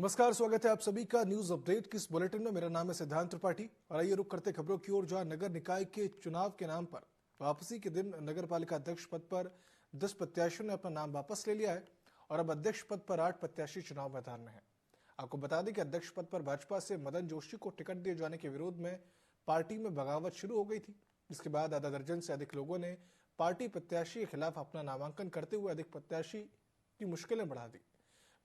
नमस्कार, स्वागत है आप सभी का न्यूज अपडेट की इस बुलेटिन में। मेरा नाम है सिद्धांत त्रिपाठी और आइए रुक करते खबरों की ओर, जहां नगर निकाय के चुनाव के नाम पर वापसी के दिन नगर पालिका अध्यक्ष पद पर 10 प्रत्याशियों ने अपना नाम वापस ले लिया है और अब अध्यक्ष पद पर 8 प्रत्याशी चुनाव मैदान में है। आपको बता दें कि अध्यक्ष पद पर भाजपा से मदन जोशी को टिकट दिए जाने के विरोध में पार्टी में बगावत शुरू हो गई थी। इसके बाद आधा दर्जन से अधिक लोगों ने पार्टी प्रत्याशी के खिलाफ अपना नामांकन करते हुए अधिक प्रत्याशी की मुश्किलें बढ़ा दी।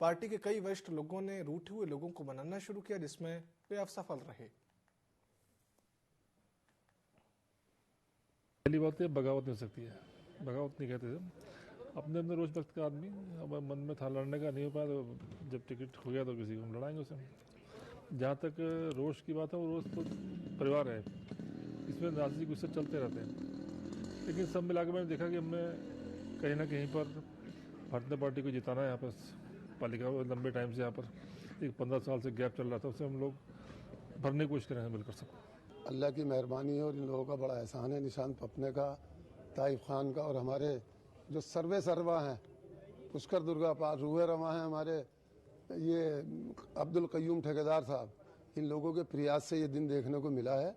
पार्टी के कई वरिष्ठ लोगों ने रूठे हुए लोगों को मनाना शुरू किया, जिसमें वे असफल रहे। पहली बात है, बगावत नहीं हो सकती है। बगावत नहीं कहते थे। अपने अपने रोज वक्त का आदमी, अब मन में था लड़ने का, नहीं हो पाया तो जब टिकट हो गया तो किसी को हम लड़ाएंगे उसे। जहाँ तक रोष की बात है, वो रोष तो परिवार है, इसमें राजनीतिक गुस्से चलते रहते हैं। लेकिन सब मिला के मैंने देखा कि हमने कहीं ना कहीं पर भारतीय जनता पार्टी को जिताना है। यहाँ पर पालिका लंबे टाइम से यहाँ पर एक 15 साल से गैप चल रहा था, उससे हम लोग भरने की कोशिश करेंगे मिलकर सब। अल्लाह की मेहरबानी है और इन लोगों का बड़ा एहसान है, निशांत पपने का, ताइफ खान का, और हमारे जो सर्वे सर्वा हैं, पुष्कर दुर्गा पाल, रूहे रवा हैं, हमारे ये अब्दुल कयूम ठेकेदार साहब, इन लोगों के प्रयास से ये दिन देखने को मिला है।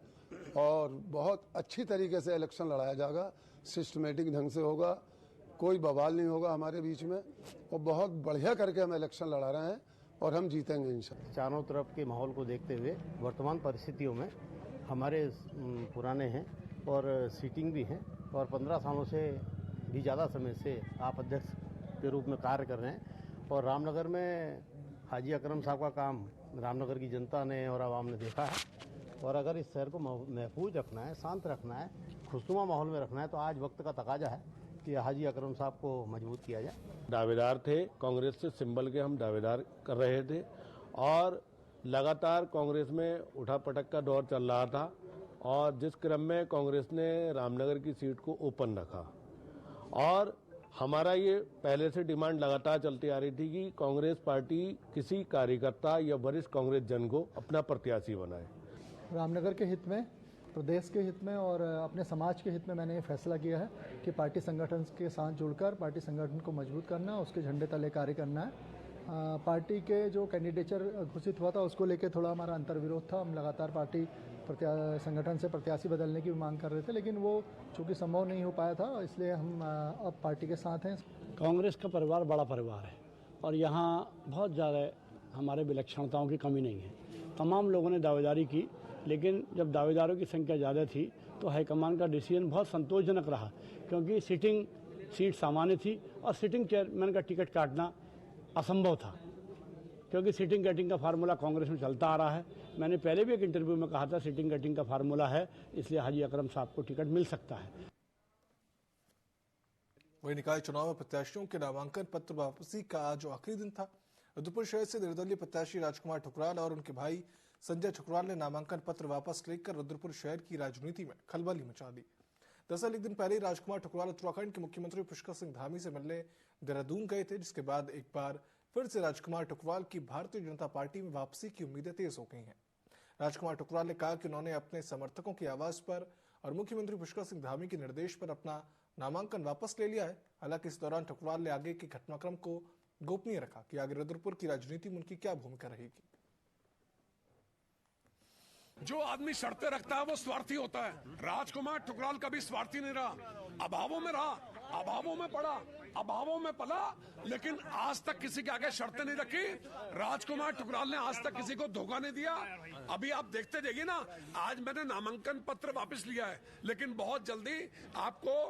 और बहुत अच्छी तरीके से इलेक्शन लड़ाया जाएगा, सिस्टमेटिक ढंग से होगा, कोई बवाल नहीं होगा हमारे बीच में, और बहुत बढ़िया करके हम इलेक्शन लड़ा रहे हैं और हम जीतेंगे इंशाल्लाह। चारों तरफ के माहौल को देखते हुए वर्तमान परिस्थितियों में हमारे पुराने हैं और सीटिंग भी हैं और 15 सालों से भी ज़्यादा समय से आप अध्यक्ष के रूप में कार्य कर रहे हैं। और रामनगर में हाजी अकरम साहब का काम रामनगर की जनता ने और आवाम ने देखा है, और अगर इस शहर को महफूज रखना है, शांत रखना है, खुशनुमा माहौल में रखना है, तो आज वक्त का तकाजा है कि हाजी अकरम साहब को मजबूत किया जाए। दावेदार थे, कांग्रेस से सिंबल के हम दावेदार कर रहे थे और लगातार कांग्रेस में उठापटक का दौर चल रहा था, और जिस क्रम में कांग्रेस ने रामनगर की सीट को ओपन रखा, और हमारा ये पहले से डिमांड लगातार चलती आ रही थी कि कांग्रेस पार्टी किसी कार्यकर्ता या वरिष्ठ कांग्रेस जन को अपना प्रत्याशी बनाए। रामनगर के हित में, प्रदेश के हित में और अपने समाज के हित में मैंने ये फैसला किया है कि पार्टी संगठन के साथ जुड़कर पार्टी संगठन को मजबूत करना, उसके झंडे तले कार्य करना है। पार्टी के जो कैंडिडेचर घोषित हुआ था उसको लेकर थोड़ा हमारा अंतर्विरोध था। हम लगातार पार्टी संगठन से प्रत्याशी बदलने की मांग कर रहे थे, लेकिन वो चूंकि संभव नहीं हो पाया था, इसलिए हम अब पार्टी के साथ हैं। कांग्रेस का परिवार बड़ा परिवार है और यहाँ बहुत ज़्यादा हमारे विलक्षणताओं की कमी नहीं है। तमाम लोगों ने दावेदारी की, लेकिन जब दावेदारों की संख्या ज़्यादा थी तो हाईकमान का डिसीजन बहुत संतोषजनक रहा, क्योंकि सिटिंग सीट सामान्य थी और सिटिंग चेयरमैन का टिकट काटना असंभव था, क्योंकि सिटिंग कटिंग का फार्मूला कांग्रेस में चलता आ रहा है। मैंने पहले भी एक इंटरव्यू में कहा था सिटिंग कटिंग का फार्मूला है, इसलिए हाजी अकरम साहब को टिकट मिल सकता है। वही निकाय चुनाव में प्रत्याशियों के नामांकन पत्र वापसी का आज आखिरी दिन था। रुद्रपुर शहर से निर्दलीय प्रत्याशी राजकुमार ठुकराल और उनके भाई संजय ठुकराल ने नामांकन पत्र वापस लेकर रुद्रपुर शहर की राजनीति में खलबली मचा दी। दरअसल एक दिन पहले ही राजकुमार ठुकराल उत्तराखंड के मुख्यमंत्री पुष्कर सिंह धामी से मिलने देहरादून गए थे, जिसके बाद एक बार फिर से राजकुमार ठुकराल की भारतीय जनता पार्टी में वापसी की उम्मीदें तेज हो गई हैं। राजकुमार ठुकराल ने कहा कि उन्होंने अपने समर्थकों की आवाज पर और मुख्यमंत्री पुष्कर सिंह धामी के निर्देश पर अपना नामांकन वापस ले लिया है। हालांकि इस दौरान ठुकराल ने आगे के घटनाक्रम को गोपनीय रखा कि आगे रुद्रपुर की राजनीति में उनकी क्या भूमिका रहेगी। जो आदमी शर्तें रखता है वो स्वार्थी होता है। राजकुमार ठुकराल कभी स्वार्थी नहीं रहा, अभावों में रहा, अभावों में पड़ा, अभावों में पला, लेकिन आज तक किसी के आगे शर्तें नहीं रखी। राजकुमार ठुकराल ने आज तक किसी को धोखा नहीं दिया। अभी आप देखते जाइए ना, आज मैंने नामांकन पत्र वापस लिया है, लेकिन बहुत जल्दी आपको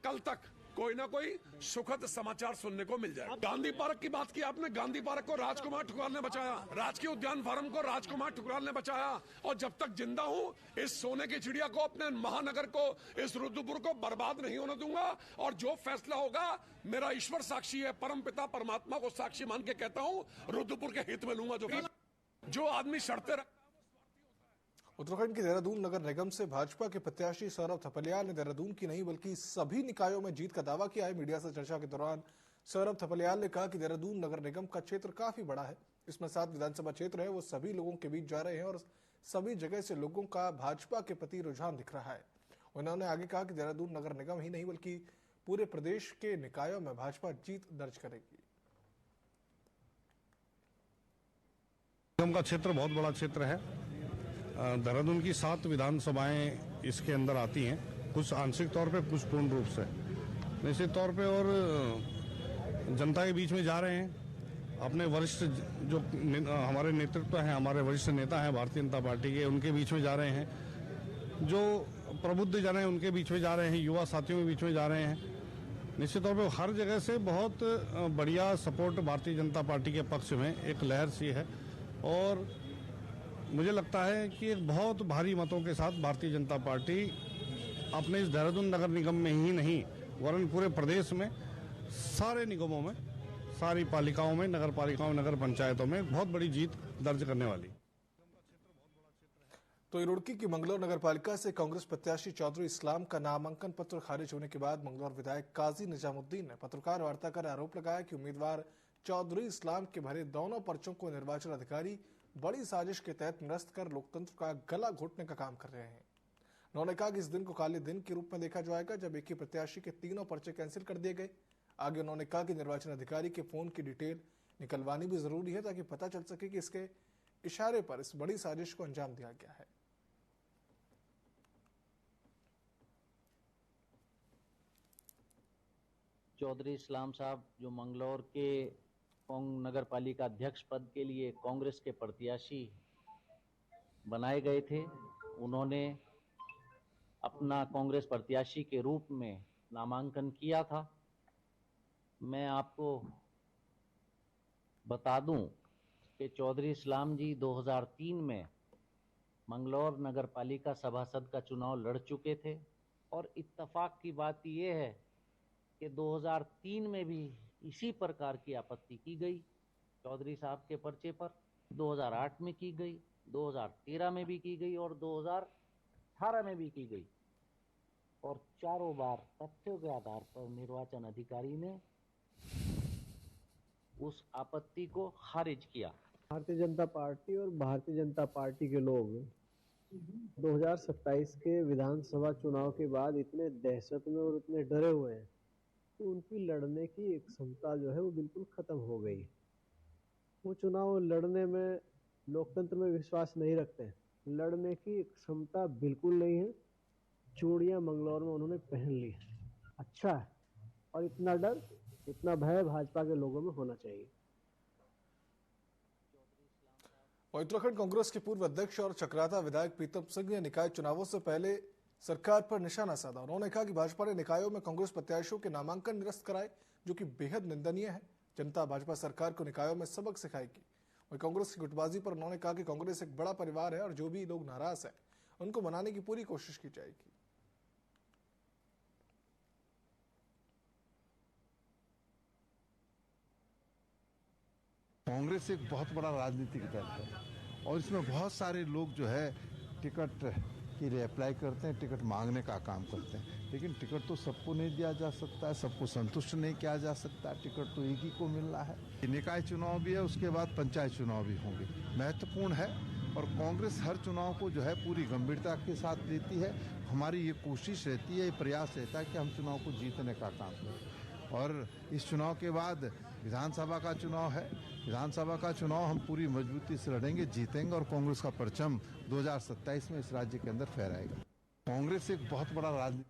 कल तक कोई ना कोई सुखद समाचार सुनने को मिल जाए। गांधी पार्क की बात की आपने, गांधी पार्क को राजकुमार ठुकराल ने बचाया, राजकीय उद्यान फार्म को राजकुमार ठुकराल ने बचाया, और जब तक जिंदा हूं इस सोने की चिड़िया को, अपने महानगर को, इस रुद्रपुर को बर्बाद नहीं होने दूंगा। और जो फैसला होगा, मेरा ईश्वर साक्षी है, परम पिता परमात्मा को साक्षी मान के कहता हूं, रुद्रपुर के हित में लूंगा। जो आदमी शर्तें रख। उत्तराखंड के देहरादून नगर निगम से भाजपा के प्रत्याशी सौरभ थपलियाल ने देहरादून की नहीं बल्कि सभी निकायों में जीत का दावा किया है। मीडिया से चर्चा के दौरान सौरभ थपलियाल ने कहा कि देहरादून नगर निगम का क्षेत्र काफी बड़ा है, इसमें 7 विधानसभा क्षेत्र है, वो सभी लोगों के बीच जा रहे हैं और सभी जगह से लोगों का भाजपा के प्रति रुझान दिख रहा है। उन्होंने आगे कहा कि देहरादून नगर निगम ही नहीं बल्कि पूरे प्रदेश के निकायों में भाजपा जीत दर्ज करेगी। निगम का क्षेत्र बहुत बड़ा क्षेत्र है। देहरादून की 7 विधानसभाएं इसके अंदर आती हैं, कुछ आंशिक तौर पे, कुछ पूर्ण रूप से। निश्चित तौर पे और जनता के बीच में जा रहे हैं। अपने वरिष्ठ जो हमारे नेतृत्व हैं, हमारे वरिष्ठ नेता हैं भारतीय जनता पार्टी के, उनके बीच में जा रहे हैं। जो प्रबुद्ध जन हैं उनके बीच में जा रहे हैं, युवा साथियों के बीच में जा रहे हैं। निश्चित तौर पे हर जगह से बहुत बढ़िया सपोर्ट भारतीय जनता पार्टी के पक्ष में एक लहर सी है और मुझे लगता है कि एक बहुत भारी मतों के साथ भारतीय जनता पार्टी अपने इस देहरादून नगर निगम में ही नहीं वरन पूरे प्रदेश में सारे निगमों में, सारी पालिकाओं में, नगर पालिकाओं, नगर पंचायतों में बहुत बड़ी जीत दर्ज करने वाली। तो रुड़की की मंगलौर नगर पालिका से कांग्रेस प्रत्याशी चौधरी इस्लाम का नामांकन पत्र खारिज होने के बाद मंगलौर विधायक काजी निजामुद्दीन ने पत्रकार वार्ता कर आरोप लगाया कि उम्मीदवार चौधरी इस्लाम के भरे दोनों पर्चों को निर्वाचन अधिकारी बड़ी साजिश के तहत निरस्त कर लोकतंत्र का गला घोटने का काम कर रहे हैं। उन्होंने कहा कि इस दिन को काले दिन के रूप में देखा जाएगा जब एक ही प्रत्याशी के तीनों पर्चे कैंसिल कर दिए गए। आगे उन्होंने कहा कि निर्वाचन अधिकारी के फोन की डिटेल निकलवानी भी जरूरी है ताकि पता चल सके कि इसके इशारे पर इस बड़ी साजिश को अंजाम दिया गया है। चौधरी इस्लाम साहब जो मंगलौर के नगर पालिका अध्यक्ष पद के लिए कांग्रेस के प्रत्याशी बनाए गए थे, उन्होंने अपना कांग्रेस प्रत्याशी के रूप में नामांकन किया था। मैं आपको बता दूं कि चौधरी इस्लाम जी 2003 में मंगलौर नगर पालिका सभासद का चुनाव लड़ चुके थे और इत्तेफाक की बात यह है कि 2003 में भी इसी प्रकार की आपत्ति की गई चौधरी साहब के पर्चे पर, 2008 में की गई, 2013 में भी की गई और 2018 में भी की गई और चारों बार तथ्यों के आधार पर निर्वाचन अधिकारी ने उस आपत्ति को खारिज किया। भारतीय जनता पार्टी और भारतीय जनता पार्टी के लोग 2027 के विधानसभा चुनाव के बाद इतने दहशत में और इतने डरे हुए हैं तो उनकी लड़ने की एक क्षमता जो है वो बिल्कुल खत्म हो गई। वो चुनाव लड़ने में, लोकतंत्र में विश्वास नहीं रखते हैं, लड़ने की क्षमता बिल्कुल नहीं है। चूड़ियां मंगलौर में उन्होंने पहन ली है, अच्छा है, और इतना डर, इतना भय भाजपा के लोगों में होना चाहिए। उत्तराखंड कांग्रेस के पूर्व अध्यक्ष और चक्राता विधायक प्रीतम सिंह ने निकाय चुनावों से पहले सरकार पर निशाना साधा। उन्होंने कहा कि भाजपा ने निकायों में कांग्रेस प्रत्याशियों के नामांकन निरस्त कराए, जो कि बेहद निंदनीय है। जनता भाजपा सरकार को निकायों में सबक सिखाएगी। वहीं कांग्रेस की गुटबाजी पर उन्होंने कहा कि कांग्रेस एक बड़ा परिवार है और जो भी लोग नाराज हैं उनको मनाने की पूरी कोशिश की जाएगी। कांग्रेस एक बहुत बड़ा राजनीतिक दल है और इसमें बहुत सारे लोग जो है टिकट के लिए अप्लाई करते हैं, टिकट मांगने का काम करते हैं, लेकिन टिकट तो सबको नहीं दिया जा सकता है, सबको संतुष्ट नहीं किया जा सकता। टिकट तो एक ही को मिलना है। निकाय चुनाव भी है, उसके बाद पंचायत चुनाव भी होंगे, महत्वपूर्ण है और कांग्रेस हर चुनाव को जो है पूरी गंभीरता के साथ लेती है। हमारी ये कोशिश रहती है, ये प्रयास रहता है कि हम चुनाव को जीतने का काम करें और इस चुनाव के बाद विधानसभा का चुनाव है। विधानसभा का चुनाव हम पूरी मजबूती से लड़ेंगे, जीतेंगे और कांग्रेस का परचम 2027 में इस राज्य के अंदर फहराएगा। कांग्रेस एक बहुत बड़ा राजनीतिक।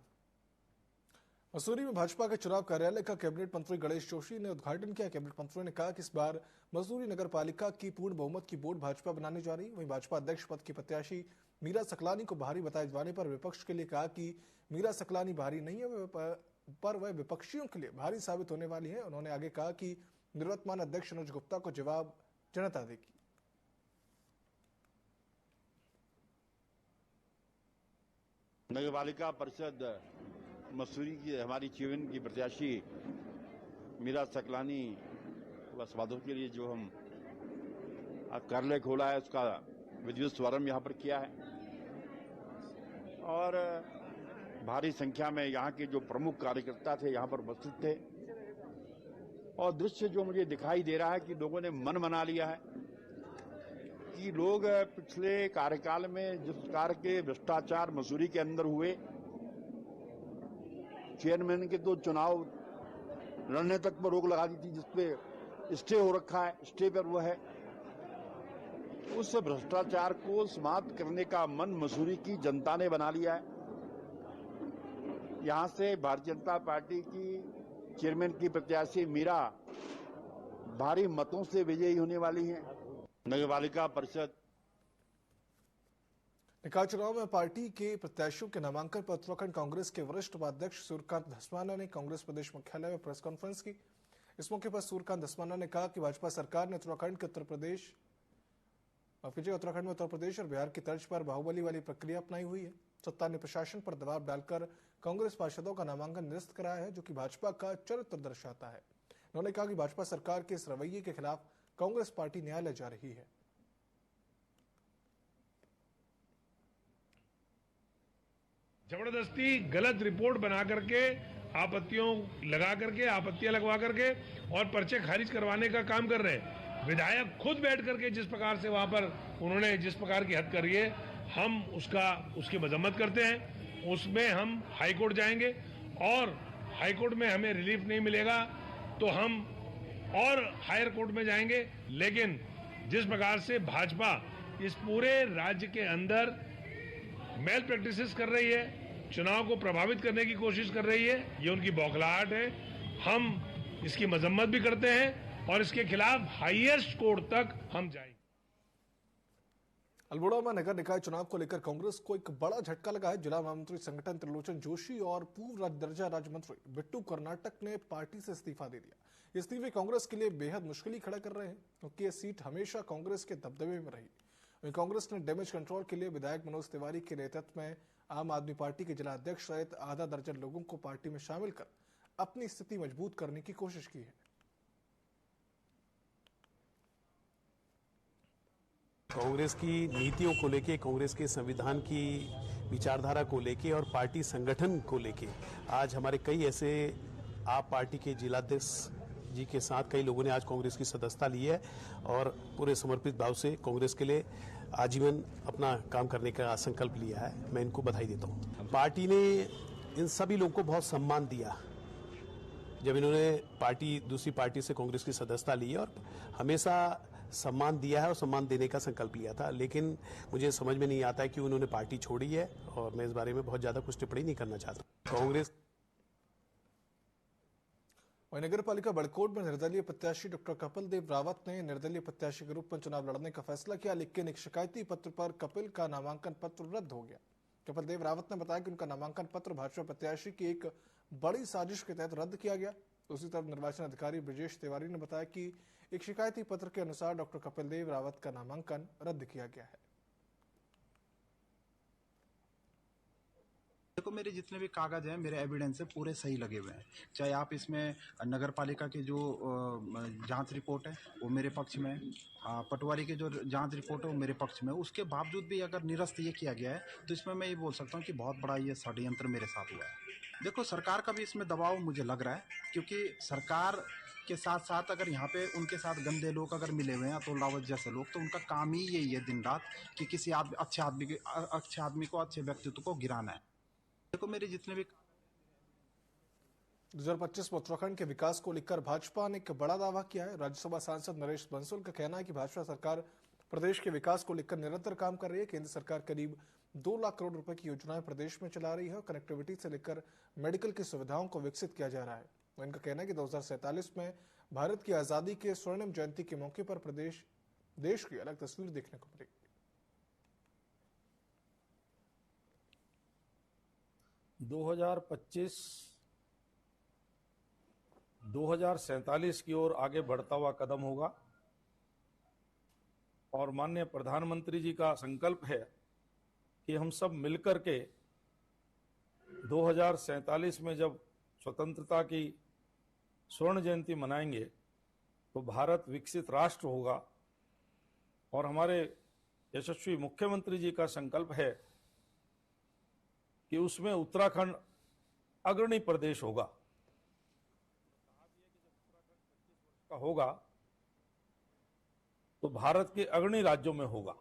मसूरी में भाजपा के चुनाव कार्यालय का कैबिनेट मंत्री गणेश जोशी ने उद्घाटन किया। कैबिनेट मंत्री ने कहा कि इस बार मसूरी नगर पालिका की पूर्ण बहुमत की बोर्ड भाजपा बनाने जा रही। वहीं भाजपा अध्यक्ष पद की प्रत्याशी मीरा सकलानी को भारी बताए जाने पर विपक्ष के लिए कहा कि मीरा सकलानी भारी नहीं है, पर वह विपक्षियों के लिए भारी साबित होने वाली है। उन्होंने आगे कहा कि निवर्तमान अध्यक्ष अनुज गुप्ता को जवाब जनता देगी। नगर पालिका परिषद मसूरी की हमारी चीवन की प्रत्याशी मीरा सकलानी स्वागत के लिए जो हम कार्यालय खोला है उसका विधिवत शुभारंभ यहाँ पर किया है और भारी संख्या में यहाँ के जो प्रमुख कार्यकर्ता थे यहाँ पर उपस्थित थे और दृश्य जो मुझे दिखाई दे रहा है कि लोगों ने मन बना लिया है कि लोग पिछले कार्यकाल में जिस प्रकार के भ्रष्टाचार मसूरी के अंदर हुए, चेयरमैन के तो चुनाव लड़ने तक पर रोक लगा दी थी, जिसपे स्टे हो रखा है, स्टे पर वो है, उस भ्रष्टाचार को समाप्त करने का मन मसूरी की जनता ने बना लिया है। यहां से भारतीय जनता पार्टी की चेयरमैन की प्रत्याशी मीरा भारी मतों से विजयी होने वाली हैं। नगरपालिका परिषद निकाय चुनाव में पार्टी के प्रत्याशियों के नामांकन पर उत्तराखंड कांग्रेस के वरिष्ठ उपाध्यक्ष सूर्यकांत धस्माना ने कांग्रेस प्रदेश मुख्यालय में प्रेस कॉन्फ्रेंस की। इस मौके पर सूर्यकांत धस्माना ने कहा कि भाजपा सरकार ने उत्तराखंड में उत्तर प्रदेश और बिहार की तर्ज पर बाहुबली वाली प्रक्रिया अपनाई हुई है। सत्ता ने प्रशासन पर दबाव डालकर कांग्रेस पार्षदों का नामांकन निरस्त कराया है, जो कि भाजपा का चरित्र दर्शाता है। उन्होंने कहा कि भाजपा सरकार के इस रवैये के खिलाफ कांग्रेस पार्टी न्यायालय जा रही है। जबरदस्ती गलत रिपोर्ट बना करके आपत्तियां लगवा करके और पर्चे खारिज करवाने का काम कर रहे हैं। विधायक खुद बैठ करके जिस प्रकार से वहां पर उन्होंने जिस प्रकार की हद करी है, हम उसकी मजम्मत करते हैं। उसमें हम हाईकोर्ट जाएंगे और हाईकोर्ट में हमें रिलीफ नहीं मिलेगा तो हम और हायर कोर्ट में जाएंगे। लेकिन जिस प्रकार से भाजपा इस पूरे राज्य के अंदर मेल प्रैक्टिसेस कर रही है, चुनाव को प्रभावित करने की कोशिश कर रही है, ये उनकी बौखलाहट है। हम इसकी मजम्मत भी करते हैं और इसके खिलाफ हाईएस्ट कोर्ट तक हम जाएंगे। अल्मोड़ा में नगर निकाय चुनाव को लेकर कांग्रेस को एक बड़ा झटका लगा है। जिला महामंत्री संगठन त्रिलोचन जोशी और पूर्व दर्जा राज्य मंत्री बिट्टू कर्नाटक ने पार्टी से इस्तीफा दे दिया। इस्तीफे कांग्रेस के लिए बेहद मुश्किल खड़ा कर रहे हैं, क्योंकि यह सीट हमेशा कांग्रेस के दबदबे में रही। वहीं कांग्रेस ने डैमेज कंट्रोल के लिए विधायक मनोज तिवारी के नेतृत्व में आम आदमी पार्टी के जिला अध्यक्ष सहित आधा दर्जन लोगों को पार्टी में शामिल कर अपनी स्थिति मजबूत करने की कोशिश की है। कांग्रेस की नीतियों को लेके, कांग्रेस के संविधान की विचारधारा को लेके और पार्टी संगठन को लेके आज हमारे कई ऐसे आप पार्टी के जिलाध्यक्ष जी के साथ कई लोगों ने आज कांग्रेस की सदस्यता ली है और पूरे समर्पित भाव से कांग्रेस के लिए आजीवन अपना काम करने का संकल्प लिया है। मैं इनको बधाई देता हूँ। पार्टी ने इन सभी लोगों को बहुत सम्मान दिया जब इन्होंने दूसरी पार्टी से कांग्रेस की सदस्यता ली है और हमेशा सम्मान दिया है और सम्मान देने का संकल्प लिया था। लेकिन मुझे समझ में नहीं आता है कि उन्होंने पार्टी छोड़ी है और मैं इस बारे में बहुत ज्यादा कुछ टिप्पणी नहीं करना चाहता। कांग्रेस वहीं नगर पालिका बड़कोट में निर्दलीय प्रत्याशी डॉक्टर कपिल देव रावत ने निर्दलीय प्रत्याशी के रूप में चुनाव लड़ने का फैसला किया, लेकिन एक शिकायती पत्र पर कपिल का नामांकन पत्र रद्द हो गया। कपिल देव रावत ने बताया कि उनका नामांकन पत्र भाजपा प्रत्याशी की एक बड़ी साजिश के तहत रद्द किया गया। दूसरी तरफ निर्वाचन अधिकारी ब्रजेश तिवारी ने बताया कि एक शिकायती पत्र के अनुसार डॉक्टर कपिल देव रावत का नामांकन रद्द किया गया है। देखो, मेरे जितने भी कागज हैं, मेरे एविडेंस है, पूरे सही लगे हुए हैं। चाहे आप इसमें नगर पालिका की जो जांच रिपोर्ट है वो मेरे पक्ष में है, पटवारी की जो जांच रिपोर्ट है वो मेरे पक्ष में है। उसके बावजूद भी अगर निरस्त ये किया गया है तो इसमें मैं ये बोल सकता हूँ कि बहुत बड़ा ये षड्यंत्र मेरे साथ हुआ है। देखो, सरकार का भी इसमें दबाव मुझे लग रहा है, क्योंकि सरकार के साथ साथ अगर यहाँ पे उनके साथ गंदे लोग अगर मिले हुए हैं, अतुल रावत जैसे लोग, तो उनका काम ही यही है दिन रात कि किसी अच्छे आदमी को, अच्छे व्यक्तित्व को गिराना है। देखो, मेरे जितने भी 2025 में उत्तराखंड के विकास को लेकर भाजपा ने एक बड़ा दावा किया है। राज्यसभा सांसद नरेश बंसल का कहना है कि भाजपा सरकार प्रदेश के विकास को लेकर निरंतर काम कर रही है। केंद्र सरकार करीब 2 लाख करोड़ रुपए की योजनाएं प्रदेश में चला रही है और कनेक्टिविटी से लेकर मेडिकल की सुविधाओं को विकसित किया जा रहा है। इनका कहना है कि 2047 में भारत की आजादी के स्वर्णिम जयंती के मौके पर देश की अलग तस्वीर देखने को मिलेगी। 2025-2047 की ओर आगे बढ़ता हुआ कदम होगा और माननीय प्रधानमंत्री जी का संकल्प है कि हम सब मिलकर के 2047 में जब स्वतंत्रता की स्वर्ण जयंती मनाएंगे तो भारत विकसित राष्ट्र होगा। और हमारे यशस्वी मुख्यमंत्री जी का संकल्प है कि उसमें उत्तराखंड अग्रणी प्रदेश होगा। होगा तो भारत के अग्रणी राज्यों में होगा।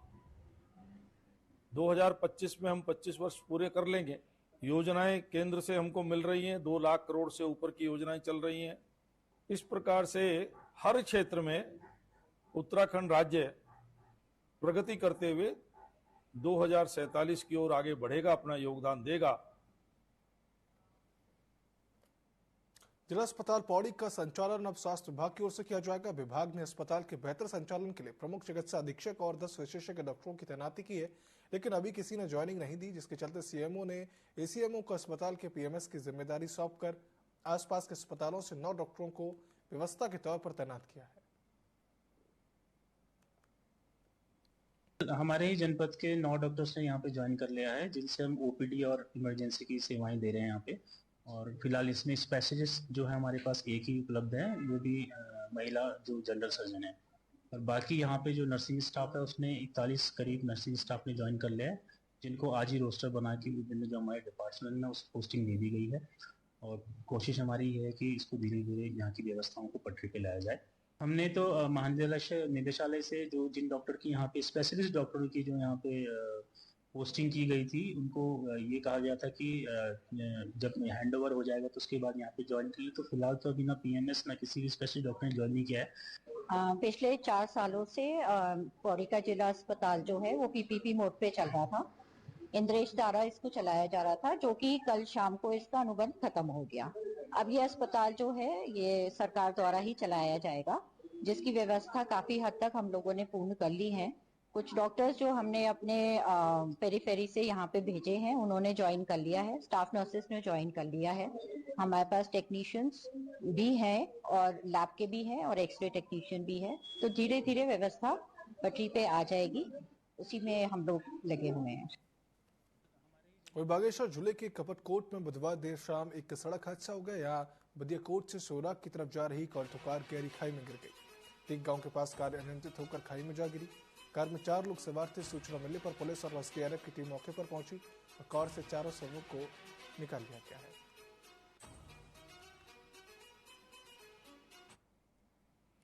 2025 में हम 25 वर्ष पूरे कर लेंगे। योजनाएं केंद्र से हमको मिल रही हैं, 2 लाख करोड़ से ऊपर की योजनाएं चल रही हैं। इस प्रकार से हर क्षेत्र में उत्तराखंड राज्य प्रगति करते हुए 2047 की ओर आगे बढ़ेगा, अपना योगदान देगा। जिला अस्पताल पौड़ी का संचालन अब स्वास्थ्य विभाग की ओर से किया जाएगा। विभाग ने अस्पताल के बेहतर संचालन के लिए प्रमुख चिकित्सा अधीक्षक और 10 विशेषज्ञ डॉक्टरों की तैनाती की है, लेकिन अभी किसी ने ज्वाइनिंग नहीं दी, जिसके चलते सीएमओ ने एसीएमओ को अस्पताल के पीएमएस की जिम्मेदारी सौंपकर आसपास के अस्पतालों से 9 डॉक्टरों को व्यवस्था के तौर पर तैनात किया है। हमारे ही जनपद के 9 डॉक्टर्स ने यहाँ पे ज्वाइन कर लिया है, जिनसे हम ओपीडी और इमरजेंसी की सेवाएं दे रहे हैं यहाँ पे। और फिलहाल इसमें स्पेशलिस्ट जो है हमारे पास एक ही उपलब्ध है, वो भी महिला जो जनरल सर्जन है। और बाकी यहाँ पे जो नर्सिंग स्टाफ है उसने 41 करीब नर्सिंग स्टाफ ने ज्वाइन कर लिया है, जिनको आज ही रोस्टर बना के विभिन्न जो हमारे डिपार्टमेंट में उस पोस्टिंग दे दी गई है। और कोशिश हमारी है कि इसको धीरे धीरे यहाँ की व्यवस्थाओं को पटरी पे लाया जाए। हमने तो निदेशालय से जो जिन डॉक्टर की यहाँ पे स्पेशलिस्ट डॉक्टरों की जो यहाँ पे पोस्टिंग की गई थी, उनको ये कहा गया था कि जब हैंड ओवर हो जाएगा तो उसके बाद यहाँ पे ज्वाइन करिए। तो फिलहाल तो अभी ना पीएमएस ना किसी भी स्पेशलिस्ट डॉक्टर ने ज्वाइन नहीं किया है। पिछले 4 सालों से पौड़ी का जिला अस्पताल जो है वो पीपीपी मोड पे चल रहा था। इंद्रेश द्वारा इसको चलाया जा रहा था, जो कि कल शाम को इसका अनुबंध खत्म हो गया। अब ये अस्पताल जो है ये सरकार द्वारा ही चलाया जाएगा, जिसकी व्यवस्था काफी हद तक हम लोगों ने पूर्ण कर ली है। कुछ डॉक्टर्स जो हमने अपने पेरीफेरी से यहाँ पे भेजे हैं, उन्होंने ज्वाइन कर लिया है। स्टाफ नर्सेस ने ज्वाइन कर लिया है। हमारे पास टेक्नीशियंस भी हैं और लैब के भी हैं और एक्सरे टेक्नीशियन भी है। तो धीरे धीरे व्यवस्था पटरी पे आ जाएगी, उसी में हम लोग लगे हुए हैं। और बागेश्वर जिले के कपटकोट में बुधवार देर शाम एक सड़क हादसा हो गया। यहाँ बदियाकोट से सोराग की तरफ जा रही कार गहरी खाई में गिर गई। टिक गांव के पास कार अनियंत्रित होकर खाई में जा गिरी। कार में 4 लोग सवार थे। सूचना मिलने पर पुलिस और एसडीआरएफ की टीम मौके पर पहुंची और कार से 4 शवों को निकाल लिया गया है।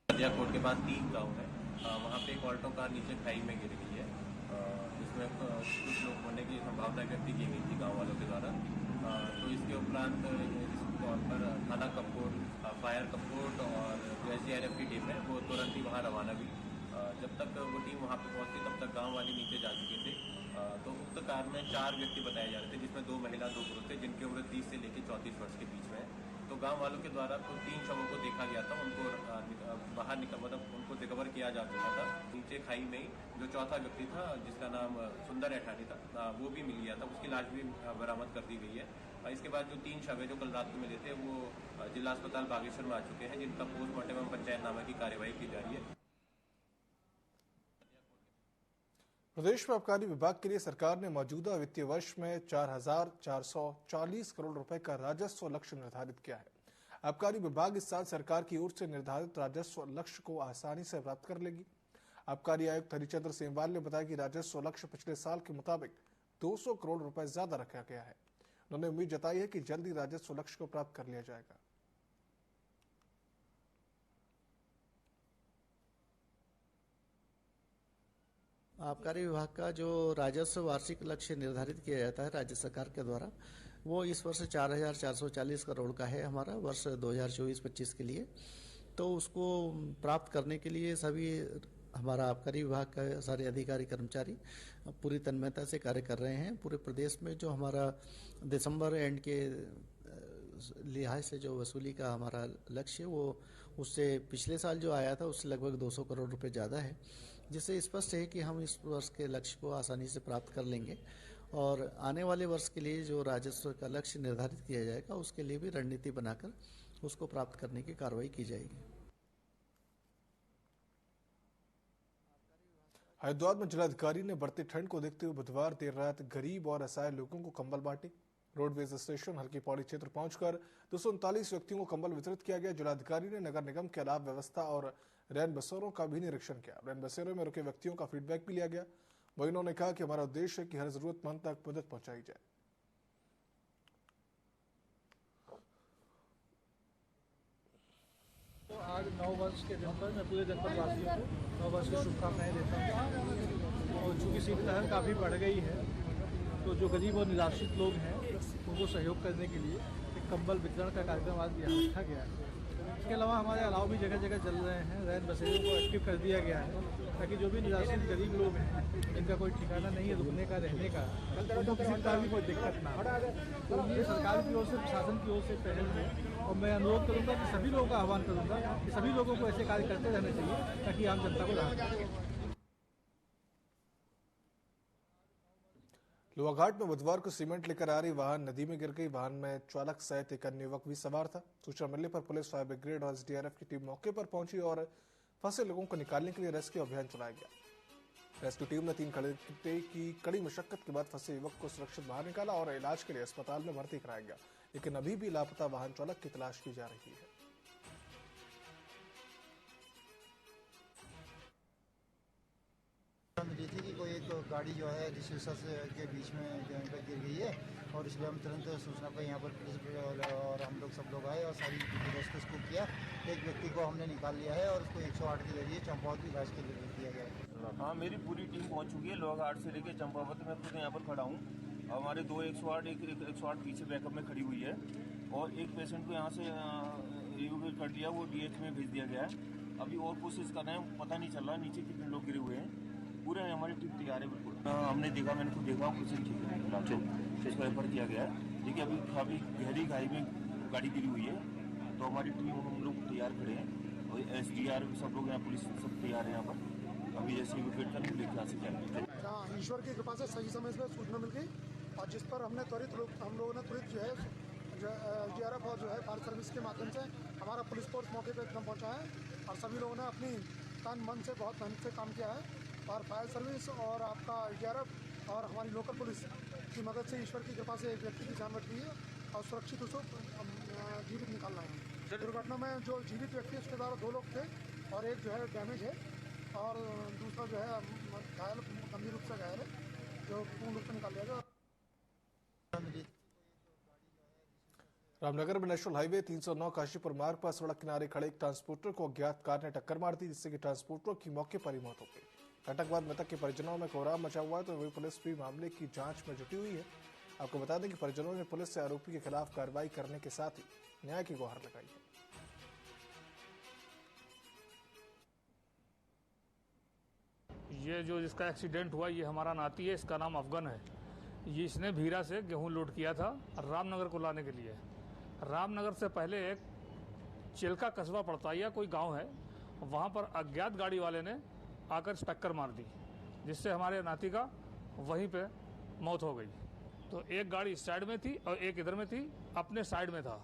बदियाकोट के पास 3 गाँव है, वहाँ पे एक ऑल्टो कार नीचे खाई में गिर गई है, जिसमें कुछ लोग होने की संभावना व्यक्त की गई थी गाँव वालों के द्वारा। तो इसके उपरांत इस तौर पर थाना कपकोट, फायर कपकोट और जो एसडीआरएफ की टीम है वो तुरंत ही वहाँ रवाना हुई। जब तक वो टीम वहाँ पे पहुँचती तब तक गांव वाले नीचे जा चुके थे। तो उक्त कार में 4 व्यक्ति बताए जा रहे थे, जिसमें 2 महिला 2 पुरुष थे, जिनकी उम्र 30 से लेकर 34 वर्ष के बीच में है। तो गांव वालों के द्वारा कुल 3 शवों को देखा गया था, उनको बाहर मतलब उनको रिकवर किया जा चुका था। नीचे खाई में ही जो चौथा व्यक्ति था, जिसका नाम सुंदर ऐठानी था, वो भी मिल गया था, उसकी लाश भी बरामद कर दी गई है। इसके बाद जो 3 शव जो कल रात को मिले थे वो जिला अस्पताल बागेश्वर में आ चुके हैं, जिनका पोस्टमार्टम एवं पंचायतनामा की कार्यवाही की जा रही है। प्रदेश में आबकारी विभाग के लिए सरकार ने मौजूदा वित्तीय वर्ष में 4,440 करोड़ रुपए का राजस्व लक्ष्य निर्धारित किया है। आबकारी विभाग इस साल सरकार की ओर से निर्धारित राजस्व लक्ष्य को आसानी से प्राप्त कर लेगी। आबकारी आयुक्त हरिचंद्र सेमवाल ने बताया कि राजस्व लक्ष्य पिछले साल के मुताबिक 200 करोड़ रुपए ज्यादा रखा गया है। उन्होंने उम्मीद जताई है कि जल्द ही राजस्व लक्ष्य को प्राप्त कर लिया जाएगा। आबकारी विभाग का जो राजस्व वार्षिक लक्ष्य निर्धारित किया जाता है राज्य सरकार के द्वारा, वो इस वर्ष 4,440 करोड़ का है हमारा वर्ष 2024-25 के लिए। तो उसको प्राप्त करने के लिए सभी हमारा आबकारी विभाग का सारे अधिकारी कर्मचारी पूरी तन्मयता से कार्य कर रहे हैं। पूरे प्रदेश में जो हमारा दिसंबर एंड के लिहाज से जो वसूली का हमारा लक्ष्य वो उससे पिछले साल जो आया था उससे लगभग 200 करोड़ रुपए ज़्यादा है, जिससे स्पष्ट है कि हम इस वर्ष के लक्ष्य को आसानी से प्राप्त कर लेंगे। और आने वाले वर्ष के लिए जो राजस्व का लक्ष्य निर्धारित किया जाएगा उसके लिए भी रणनीति बनाकर उसको प्राप्त करने की कार्रवाई की जाएगी। हरिद्वार में जिलाधिकारी ने बढ़ती ठंड को देखते हुए बुधवार देर रात गरीब और असहाय लोगों को कंबल बांटे। रोडवेज स्टेशन हल्की पौड़ी क्षेत्र पहुंचकर 239 व्यक्तियों को कंबल वितरित किया गया। जिलाधिकारी ने नगर निगम के अलावा व्यवस्था और रैन बसेरों का भी निरीक्षण किया। रैन बसेरों में रुके व्यक्तियों का फीडबैक भी लिया गया। वहीं उन्होंने कहा कि हमारा उद्देश्य है कि हर जरूरतमंद तक मदद पहुंचाई जाए। तो आज 9 वर्ष के दिन पर मैं पूरे जनपद वासियों को 9 वर्ष की शुभकामनाएं देता हूँ। और चूँकि शीतलहर काफ़ी बढ़ गई है, तो जो गरीब और निराश्रित लोग हैं उनको सहयोग करने के लिए एक कंबल वितरण का कार्यक्रम आज यहाँ रखा गया है। इसके अलावा हमारे अलाव भी जगह जगह चल रहे हैं। रैन बसेरों को एक्टिव कर दिया गया है ताकि जो भी निराश्रित गरीब लोग हैं, इनका कोई ठिकाना नहीं है रुकने का, रहने का, उनको किसी प्रकार की कोई दिक्कत ना हो। तो ये सरकार की ओर से, प्रशासन की ओर से पहल है और मैं अनुरोध करूंगा कि सभी लोगों का आह्वान करूंगा कि सभी लोगों को ऐसे कार्य करते रहना चाहिए ताकि आम जनता को राहत मिले। लोहाघाट में बुधवार को सीमेंट लेकर आ रही वाहन नदी में गिर गई। वाहन में चालक सहित एक अन्य युवक भी सवार था। सूचना मिलने पर पुलिस, फायर ब्रिगेड और एसडीआरएफ की टीम मौके पर पहुंची और फंसे लोगों को निकालने के लिए रेस्क्यू अभियान चलाया गया। रेस्क्यू टीम ने 3 घंटे की कड़ी मशक्कत के बाद फंसे युवक को सुरक्षित बाहर निकाला और इलाज के लिए अस्पताल में भर्ती कराया गया, लेकिन अभी भी लापता वाहन चालक की तलाश की जा रही है। मिली थी कि कोई एक गाड़ी जो है डिस्यूसर के बीच में गिर गई है और इसलिए हम तुरंत सूचना पर यहाँ पर पुलिस और हम लोग सब लोग आए और सारी रेस्क्यू को किया। एक व्यक्ति को हमने निकाल लिया है और उसको 108 के जरिए चंपावत इलाज के लिए भेज दिया गया है। हाँ, मेरी पूरी टीम पहुँच चुकी है। लोहाघाट से लेकर चंपावत में खुद यहाँ पर खड़ा हूँ। हमारे 2 108 एक 108 पीछे बैकअप में खड़ी हुई है और एक पेशेंट को यहाँ से रिव्यू कर दिया, वो DH में भेज दिया गया है। अभी और कोशिश कर रहे हैं, पता नहीं चल रहा नीचे कितने लोग गिरे हुए हैं। पूरे हमारी टीम तैयार है बिल्कुल। हमने देखा, मैंने खुद देखा, कुछ ठीक है, इसको रेफर किया गया है। देखिए अभी काफ़ी गहरी खाई में गाड़ी गिरी हुई है, तो हमारी टीम हम लोग तैयार खड़े हैं और SDR सब लोग यहाँ, पुलिस सब तैयार है यहाँ पर। अभी जैसे इवैक्यूएट करके लेके आ सके। ईश्वर की कृपा से सही समय से सूचना मिल गई और जिस पर हम लोगों ने त्वरित जो है SDRF और जो है फायर सर्विस के माध्यम से हमारा पुलिस फोर्स मौके पर एकदम पहुँचा है और सभी लोगों ने अपनी तन मन से बहुत मेहनत से काम किया है और फायर सर्विस और आपका SDRF और हमारी लोकल पुलिस की मदद से ईश्वर की कृपा से एक व्यक्ति की जान बच गई है और सुरक्षित उसको जीवित निकाल रहे हैं। दुर्घटना में जो जीवित व्यक्ति है उसके द्वारा 2 लोग थे और एक जो है डैमेज है और दूसरा जो है घायल, गंभीर रूप से घायल है, जो पूर्ण रूप से निकाल लिया गया। रामनगर में नेशनल हाईवे 309 काशीपुर मार्ग पर सड़क किनारे खड़े एक ट्रांसपोर्टर को अज्ञात कार ने टक्कर मार दी, जिससे कि ट्रांसपोर्टर की मौके पर ही मौत हो गई। घटना के बाद मृतक के परिजनों में कोहराम मचा हुआ है, तो वही पुलिस भी मामले की जांच में जुटी हुई है। आपको बता दें कि परिजनों ने पुलिस से आरोपी के खिलाफ कार्रवाई करने के साथ ही न्याय की गुहार लगाई है। ये जो जिसका एक्सीडेंट हुआ, ये हमारा नाती है, इसका नाम अफगन है। ये इसने भीरा से गेहूं लोड किया था रामनगर को लाने के लिए। रामनगर से पहले एक चिल्का कस्बा पड़ता है या कोई गांव है, वहां पर अज्ञात गाड़ी वाले ने आकर टक्कर मार दी, जिससे हमारे नाती का वहीं पे मौत हो गई। तो एक गाड़ी इस साइड में थी और एक इधर में थी, अपने साइड में था,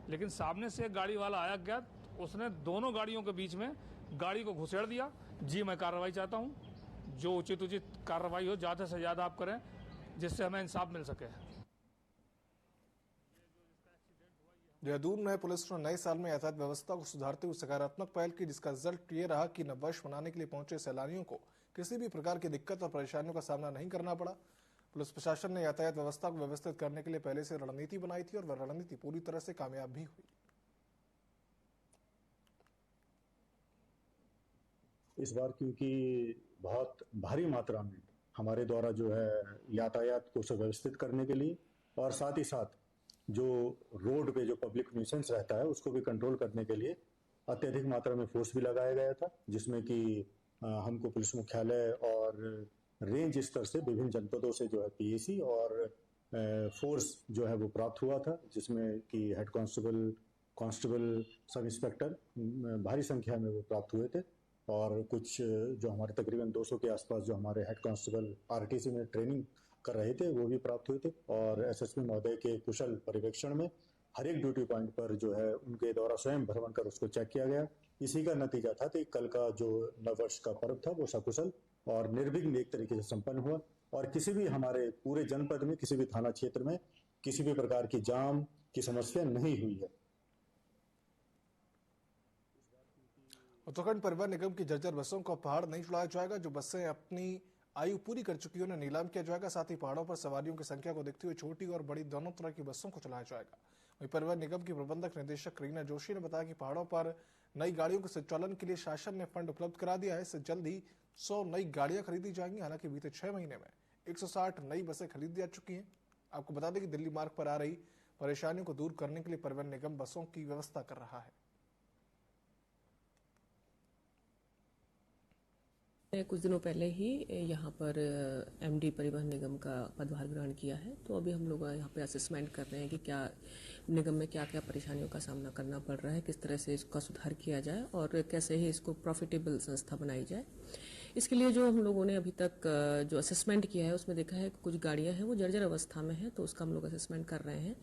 लेकिन सामने से एक गाड़ी वाला आया अज्ञात, उसने दोनों गाड़ियों के बीच में गाड़ी को घुसेड़ दिया। जी, मैं कार्रवाई चाहता हूँ, जो उचित कार्रवाई हो, ज़्यादा से ज़्यादा आप करें, जिससे हमें इंसाफ मिल सके। देहरादून में पुलिस ने नए साल में यातायात व्यवस्था को सुधारते हुए सकारात्मक पहल की, जिसका रिजल्ट ये रहा कि नववर्ष मनाने के लिए पहुंचे सैलानियों को किसी भी प्रकार की दिक्कत और परेशानियों का सामना नहीं करना पड़ा। पुलिस प्रशासन ने यातायात व्यवस्था को व्यवस्थित करने के लिए पहले से रणनीति बनाई थी और वह रणनीति पूरी तरह से कामयाब भी हुई। इस बार क्योंकि बहुत भारी मात्रा में हमारे द्वारा जो है यातायात को सुव्यवस्थित करने के लिए और साथ ही साथ जो रोड पे जो पब्लिक न्यूसेंस रहता है उसको भी कंट्रोल करने के लिए अत्यधिक मात्रा में फोर्स भी लगाया गया था, जिसमें कि हमको पुलिस मुख्यालय और रेंज स्तर से विभिन्न जनपदों से जो है PAC और फोर्स जो है वो प्राप्त हुआ था, जिसमें कि हेड कांस्टेबल, सब इंस्पेक्टर भारी संख्या में वो प्राप्त हुए थे और कुछ जो हमारे तकरीबन 200 के आसपास जो हमारे हेड कांस्टेबल RTC में ट्रेनिंग कर रहे थे वो भी प्राप्त हुए थे और SSP महोदय के कुशल पर्यवेक्षण में हर एक ड्यूटी पॉइंट पर जो है उनके द्वारा स्वयं भ्रमण कर उसको चेक किया गया। इसी का नतीजा था कि कल का जो नववर्ष का पर्व था वो सकुशल और निर्विघ्न एक तरीके से संपन्न हुआ और किसी भी हमारे पूरे जनपद में किसी भी थाना क्षेत्र में किसी भी प्रकार की जाम की समस्या नहीं हुई है। उत्तराखंड परिवहन निगम की जर्जर बसों को पहाड़ नहीं चढ़ाया जाएगा। जो बसें अपनी आयु पूरी कर चुकी है उन्हें नीलाम किया जाएगा। साथ ही पहाड़ों पर सवारियों की संख्या को देखते हुए छोटी और बड़ी दोनों तरह की बसों को चलाया जाएगा। वहीं परिवहन निगम की प्रबंधक निदेशक रीना जोशी ने बताया कि पहाड़ों पर नई गाड़ियों के संचालन के लिए शासन ने फंड उपलब्ध करा दिया है। इससे जल्द ही 100 नई गाड़ियां खरीदी जाएंगी। हालांकि बीते 6 महीने में 160 नई बसें खरीदी जा चुकी हैं। आपको बता दें कि दिल्ली मार्ग पर आ रही परेशानियों को दूर करने के लिए परिवहन निगम बसों की व्यवस्था कर रहा है। कुछ दिनों पहले ही यहाँ पर एमडी परिवहन निगम का पदभार ग्रहण किया है, तो अभी हम लोग यहाँ पे असेसमेंट कर रहे हैं कि क्या निगम में क्या क्या परेशानियों का सामना करना पड़ रहा है, किस तरह से इसका सुधार किया जाए और कैसे ही इसको प्रॉफिटेबल संस्था बनाई जाए। इसके लिए जो हम लोगों ने अभी तक जो असेसमेंट किया है उसमें देखा है कि कुछ गाड़ियाँ हैं वो जर्जर अवस्था में हैं, तो उसका हम लोग असेसमेंट कर रहे हैं।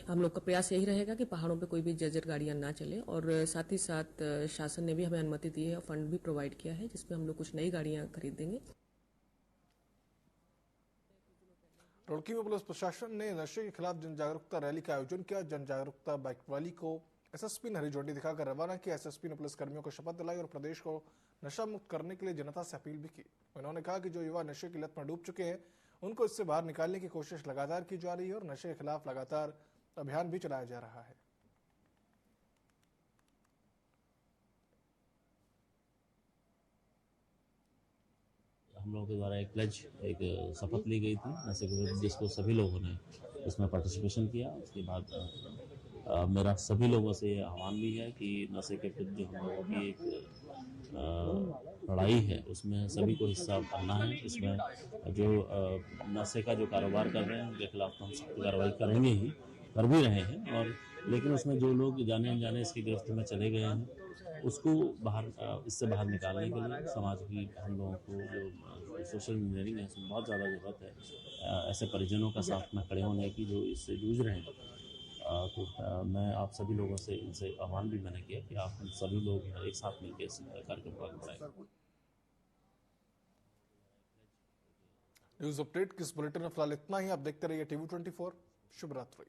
हम लोग का प्रयास यही रहेगा कि पहाड़ों पे कोई भी जर्जर गाड़ियां ना चले और साथ ही साथ शासन ने भी हमें अनुमति दी है और फंड भी प्रोवाइड किया है जिसमें हम लोग कुछ नई गाड़ियां खरीदेंगे। रुड़की में पुलिस प्रशासन ने नशे के खिलाफ जन जागरूकता रैली का आयोजन किया। जन जागरूकता बाइक रैली को एसएसपी ने हरी झंडी दिखाकर रवाना किया। एसएसपी ने पुलिस कर्मियों को शपथ दिलाई और प्रदेश को नशा मुक्त करने के लिए जनता से अपील भी की। उन्होंने कहा कि जो युवा नशे की लत में डूब चुके हैं उनको इससे बाहर निकालने की कोशिश लगातार की जा रही है और नशे के खिलाफ लगातार अभियान भी चलाया जा रहा है। हम लोगों के द्वारा एक शपथ ली गई थी नशे के विरुद्ध, जिसको सभी लोगों ने इसमें पार्टिसिपेशन किया। उसके बाद मेरा सभी लोगों से ये आह्वान भी है कि नशे के विरुद्ध जो हम लोगों की एक लड़ाई है उसमें सभी को हिस्सा करना है। इसमें जो नशे का जो कारोबार कर रहे हैं उनके खिलाफ तो हम सख्त कार्रवाई करेंगे ही, कर भी रहे हैं, और लेकिन उसमें जो लोग जाने अनजाने इसकी गिरफ्त में चले गए हैं उसको इससे बाहर निकालने के लिए समाज की हम लोगों को जो सोशल इंजीनियरिंग है उसमें बहुत ज़्यादा ज़रूरत है। ऐसे परिजनों का साथ में खड़े होने की जो इससे जूझ रहे हैं। तो मैं आप सभी लोगों से इनसे आह्वान भी मैंने किया कि आप सभी लोग एक साथ मिलकर इस कार्यक्रम को आगे बढ़ाएं। न्यूज अपडेट किस बुलेटिन में फिलहाल इतना ही। आप देखते रहिए TV24। शुभ रात्रि।